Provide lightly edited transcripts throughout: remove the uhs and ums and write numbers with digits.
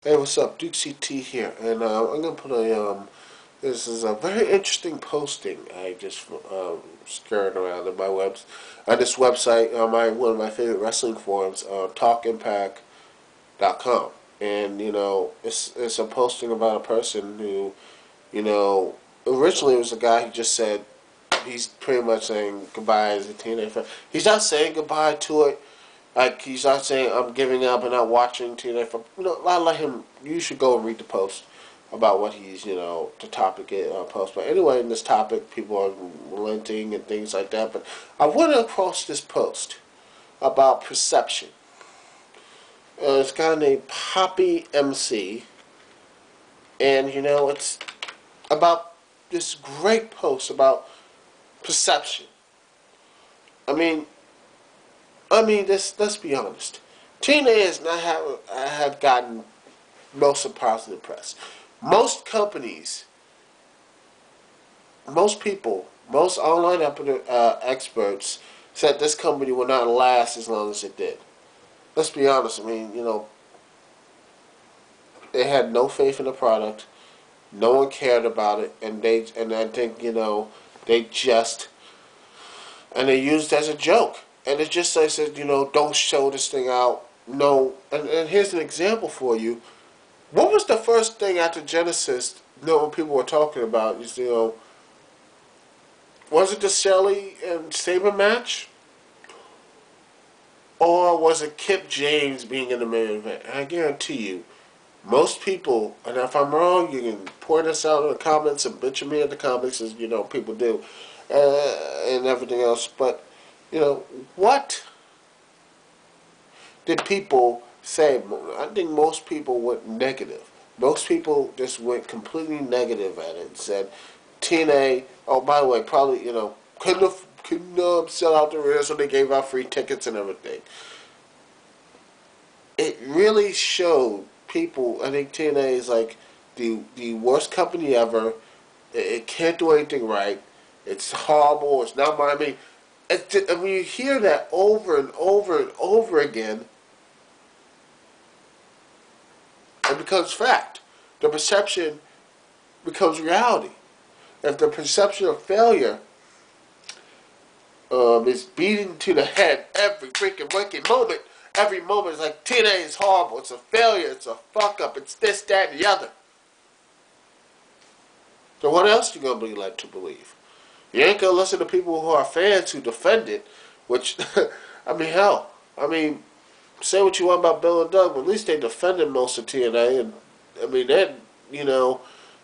Hey, what's up? Duke CT here, and I'm gonna put a This is a very interesting posting I just scurried around on my this website, my one of my favorite wrestling forums, TalkImpact.com, and it's a posting about a person who, you know, originally it was a guy who just said he's pretty much saying goodbye as a teenager. He's not saying goodbye to it. Like, he's not saying I'm giving up and not watching TNA. I let him. You should go and read the post about what he's, the topic post. But anyway, in this topic, people are relenting and things like that. But I went across this post about perception. It's a guy named Poppy MC, and it's about this great post about perception. I mean, let's be honest. TNA has not have gotten most of positive press. Most companies, most people, most online experts said this company will not last as long as it did. Let's be honest. They had no faith in the product. No one cared about it, and I think they just and they used it as a joke. And it just said, don't show this thing out. No, and here's an example for you. What was the first thing after Genesis? When people were talking about, was it the Shelley and Saber match, or was it Kip James being in the main event? And I guarantee you, most people, and if I'm wrong, you can point us out in the comments and bitch at me in the comments, as people do, and everything else. But what did people say? I think most people went negative. Most people just went completely negative at it and said, TNA, oh, by the way, probably, couldn't sell out the rear, so they gave out free tickets and everything. It really showed people, I think TNA is like the worst company ever. It can't do anything right. It's horrible. It's not my, you hear that over and over and over again, it becomes fact. The perception becomes reality. If the perception of failure is beaten to the head every freaking waking moment, every moment is like TNA is horrible, it's a failure, it's a fuck up, it's this, that, and the other. So what else you gonna be led to believe? You ain't gonna listen to people who are fans who defend it, which, hell, say what you want about Bill and Doug, but at least they defended most of TNA, and then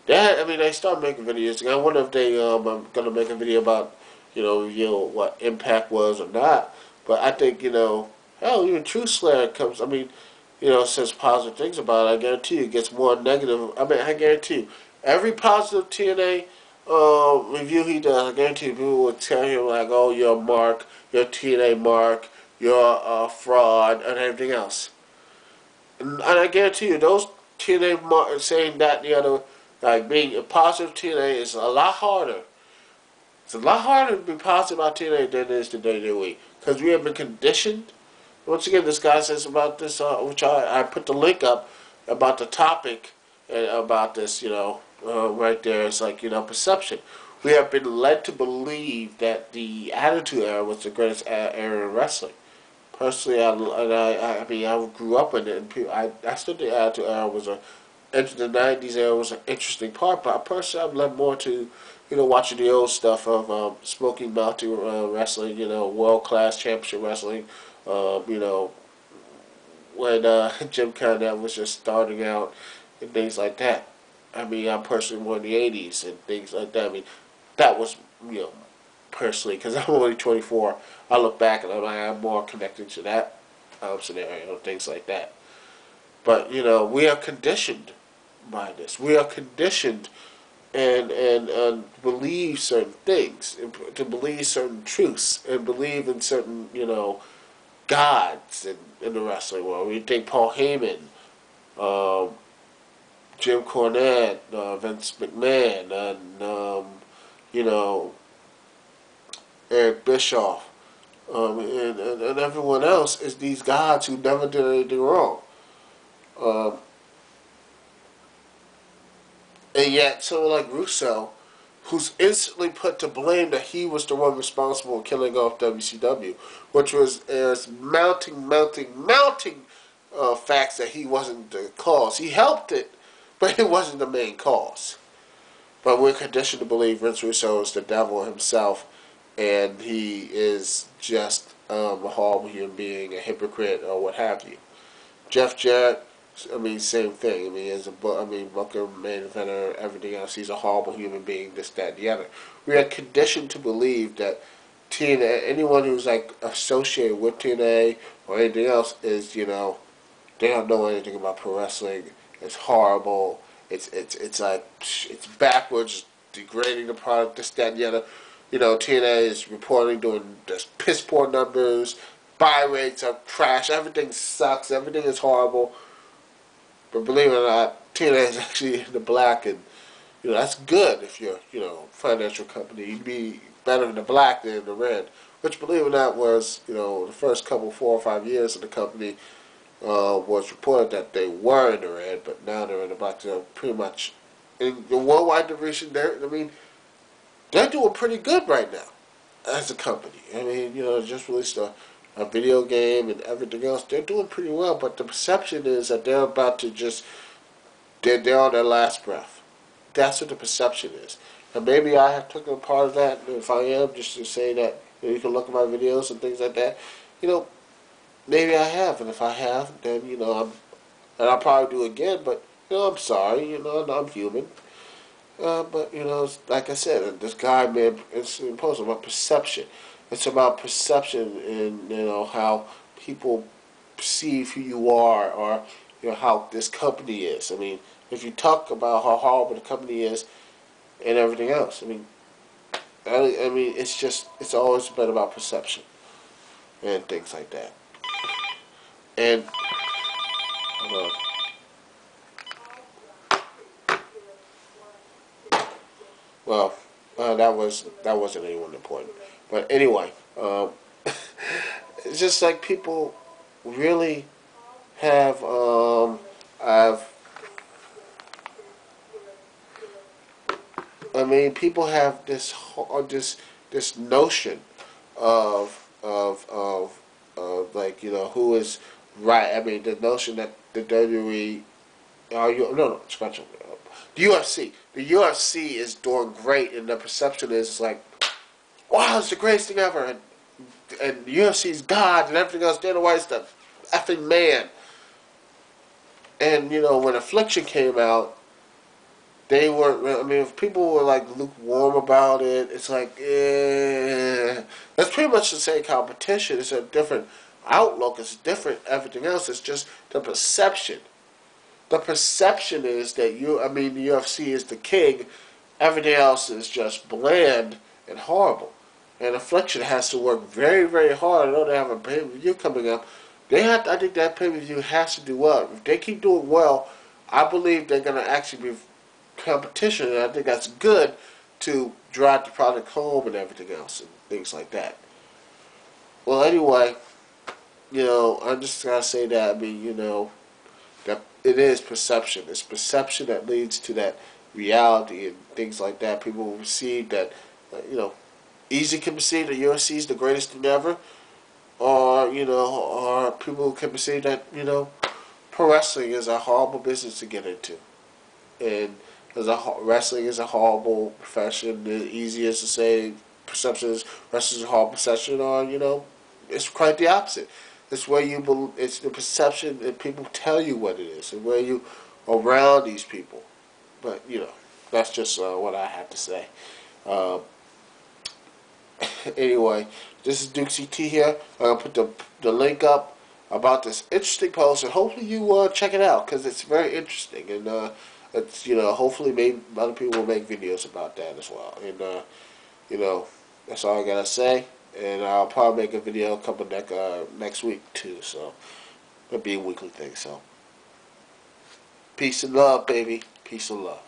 they started making videos. I wonder if they are gonna make a video about reveal what Impact was or not. But I think hell, even True Slayer comes. Says positive things about it. I guarantee you, it gets more negative. I guarantee you, every positive TNA review he does, I guarantee you, people will tell him like, "Oh, you're a mark, you're a TNA mark, you're a fraud," and everything else. And I guarantee you, those TNA saying that the other, like being a positive TNA, is a lot harder. It's a lot harder to be positive about TNA than it is to WWE, because we have been conditioned. Once again, this guy says about this, which I put the link up about the topic and about this, right there. It's like perception. We have been led to believe that the Attitude Era was the greatest era in wrestling. Personally, I grew up in it, and I still think Attitude Era was the '90s era was an interesting part. But personally, I'm led more to, watching the old stuff of Smoky Mountain wrestling, world class championship wrestling, you know, when Jim Cornette was just starting out and things like that. I'm personally more in the '80s and things like that. That was personally, because I'm only 24. I look back and I'm more connected to that scenario, things like that. But we are conditioned by this. We are conditioned and believe certain things, and to believe certain truths, and believe in certain gods in the wrestling world. We think Paul Heyman, um, Jim Cornette, Vince McMahon, and you know Eric Bischoff, and everyone else is these gods who never did anything wrong. Um, And yet, someone like Russo, who's instantly put to blame that he was the one responsible for killing off WCW, which was mounting facts that he wasn't the cause. He helped it, but it wasn't the main cause. But we're conditioned to believe Vince Russo is the devil himself, and he is just a horrible human being, a hypocrite, or what have you. Jeff Jarrett, I mean, same thing. I mean, as a Booker, main eventer, everything else. He's a horrible human being. This, that, and the other. We are conditioned to believe that TNA, anyone who's like associated with TNA or anything else, is they don't know anything about pro wrestling. It's horrible. It's like it's backwards, degrading the product. This, that, and the other. TNA is reportedly doing just piss poor numbers. Buy rates are trash. Everything sucks. Everything is horrible. But believe it or not, TNA is actually in the black, and that's good if you're financial company. You'd be better in the black than in the red. Which, believe it or not, was the first 4 or 5 years of the company was reported that they were in the red, but now they're in the black. So pretty much in the worldwide division, they're doing pretty good right now as a company. I mean, just released a video game and everything else. They're doing pretty well, but the perception is that they're about to they're on their last breath. That's what the perception is. And maybe I have taken a part of that. If I am, just to say that you can look at my videos and things like that. Maybe I have, and if I have, then I'll probably do it again. But I'm sorry. I'm human. But it's, like I said, this guy, man, it's imposed about perception. It's about perception and how people perceive who you are, or how this company is. I mean, if you talk about how horrible the company is and everything else, I mean, it's always been about perception and things like that. And that wasn't anyone important. But anyway, it's just like people really have people have this notion of like who is right. I mean, the notion that the WWE, scratch it. The UFC. The UFC is doing great, and the perception is like, wow, it's the greatest thing ever, and the UFC's God, and everything else. Dana White's the effing man. And when Affliction came out, they were. I mean, if people were like lukewarm about it, it's like, that's pretty much the same competition. It's a different outlook. It's different. Everything else. It's just the perception. The perception is that the UFC is the king. Everything else is just bland and horrible. And Affliction has to work very, very hard. I know they have a pay-per-view coming up. I think that pay-per-view has to do well. If they keep doing well, I believe they're going to actually be competition. And I think that's good to drive the product home and everything else and things like that. Well, anyway, I'm just going to say that, that it is perception. It's perception that leads to that reality and things like that. People will perceive that, easy can perceive that UFC is the greatest thing ever, or or people can perceive that pro wrestling is a horrible business to get into, and wrestling is a horrible profession. The easiest to say perception is wrestling is a horrible profession, or it's quite the opposite. It's where it's the perception that people tell you what it is, and where you are around these people. But that's just what I have to say. Anyway, this is Duke CT here. I'm gonna put the link up about this interesting post, and hopefully you check it out because it's very interesting, and it's hopefully maybe other people will make videos about that as well. And that's all I gotta say. And I'll probably make a video coming next week too. So it'll be a weekly thing. So peace and love, baby. Peace and love.